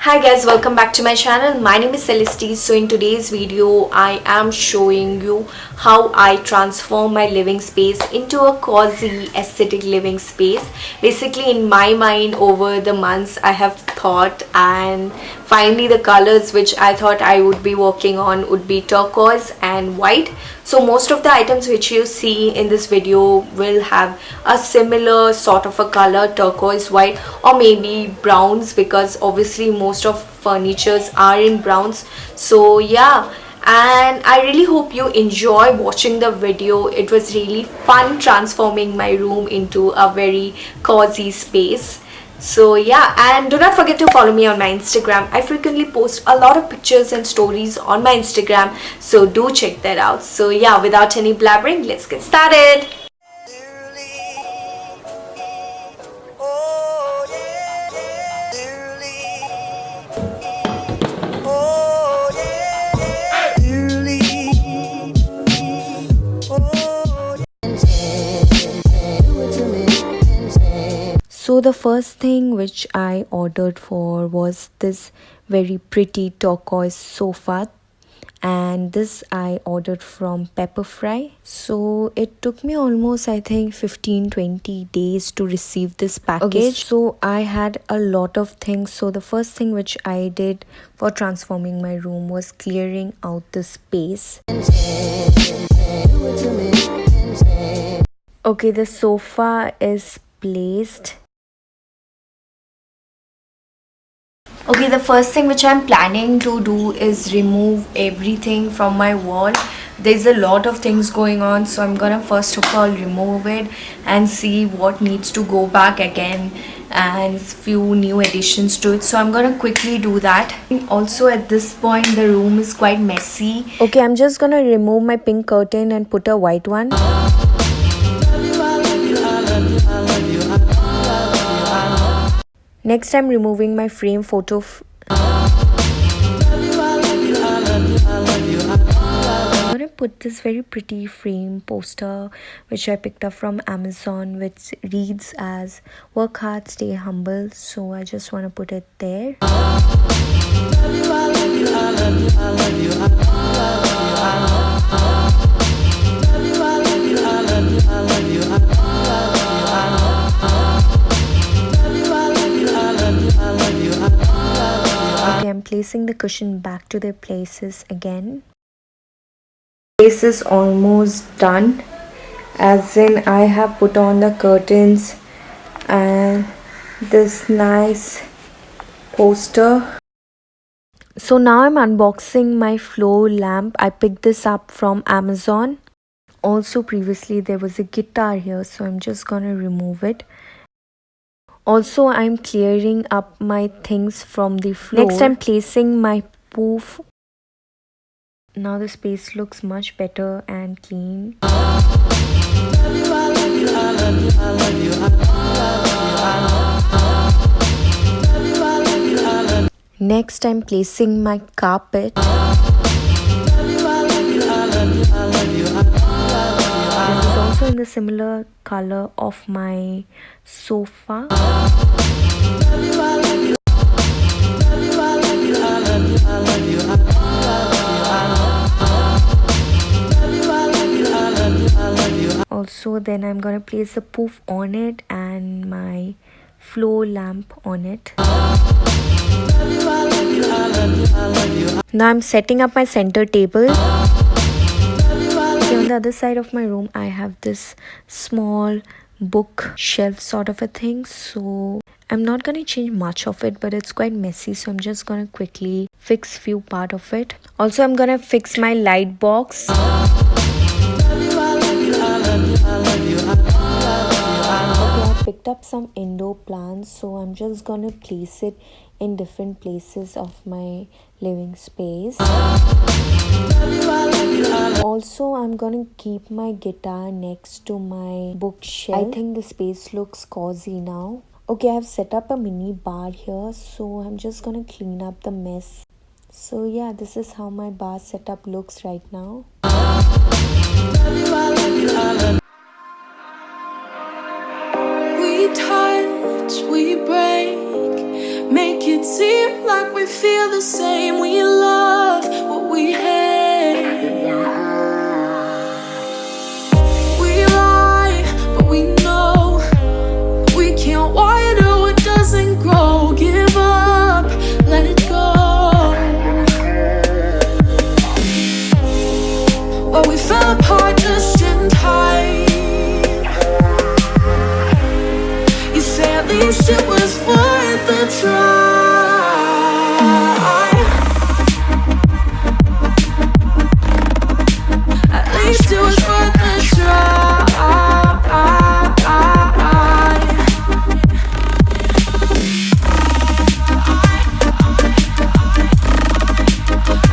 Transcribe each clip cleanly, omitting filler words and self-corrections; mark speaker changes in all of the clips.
Speaker 1: Hi guys, welcome back to my channel. My name is Celeste. So in today's video I am showing you how I transform my living space into a cozy aesthetic living space. Basically, in my mind, over the months I have thought, and finally the colors which I thought I would be working on would be turquoise and white. So most of the items which you see in this video will have a similar sort of a color, turquoise, white, or maybe browns, because obviously most of furnitures are in browns. So yeah, and I really hope you enjoy watching the video. It was really fun transforming my room into a very cozy space. So yeah, and do not forget to follow me on my Instagram. I frequently post a lot of pictures and stories on my Instagram, so do check that out. So yeah, without any blabbering, let's get started. So the first thing which I ordered for was this very pretty turquoise sofa, and this I ordered from Pepperfry. So it took me almost, I think, 15-20 days to receive this package. Okay, so I had a lot of things. So the first thing which I did for transforming my room was clearing out the space. Okay, the sofa is placed. Okay, the first thing which I'm planning to do is remove everything from my wall. There's a lot of things going on, so I'm gonna first of all remove it and see what needs to go back again, and few new additions to it. So I'm gonna quickly do that. Also, at this point the room is quite messy. Okay, I'm just gonna remove my pink curtain and put a white one. Next, I'm removing my frame photo. I'm gonna put this very pretty frame poster which I picked up from Amazon, which reads as "Work hard, stay humble." So I just want to put it there. I'm placing the cushion back to their places again. This is almost done, as in I have put on the curtains and this nice poster. So now I'm unboxing my floor lamp. I picked this up from Amazon. Also, previously there was a guitar here, so I'm just gonna remove it. Also, I'm clearing up my things from the floor. Next, I'm placing my poof. Now the space looks much better and clean. Next, I'm placing my carpet. This is also in the similar color of my sofa. Also, then I'm gonna place a poof on it and my floor lamp on it. Now I'm setting up my center table. Okay, on the other side of my room I have this small bookshelf sort of a thing. So I'm not gonna change much of it, but it's quite messy, so I'm just gonna quickly fix few part of it. Also, I'm gonna fix my light box. I picked up some indoor plants, so I'm just gonna place it in different places of my living space. Also, I'm gonna keep my guitar next to my bookshelf. I think the space looks cozy now. Okay, I've set up a mini bar here, so I'm just gonna clean up the mess. So yeah, this is how my bar setup looks right now. We touch, we break,
Speaker 2: Make it seem like we feel the same. We love what we hate. We lie, but we know we can't water what doesn't grow. Give up, let it go. Well, we fell apart just in time. You say at least it was worth the try. At least it was worth the try.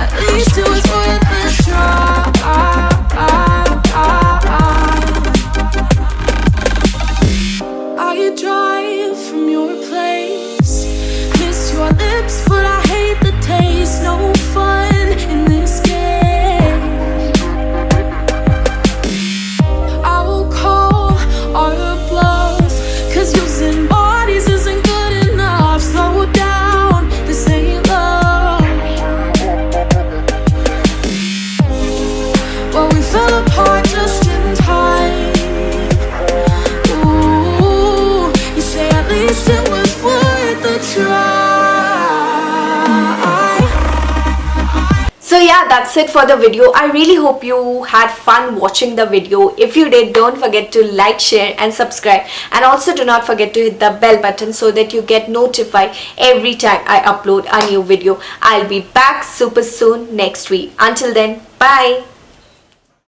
Speaker 2: At least it was worth the try. I drive from your place, miss your lips, but I hate the taste. No fun in this game. I will call our bluff, 'cause using bodies isn't good enough. Slow down, this ain't love. Well, we fell apart just in time. Ooh, you say at least it was worth the try.
Speaker 1: So yeah, that's it for the video. I really hope you had fun watching the video. If you did, don't forget to like, share and subscribe, and also do not forget to hit the bell button so that you get notified every time I upload a new video. I'll be back super soon next week. Until then, bye.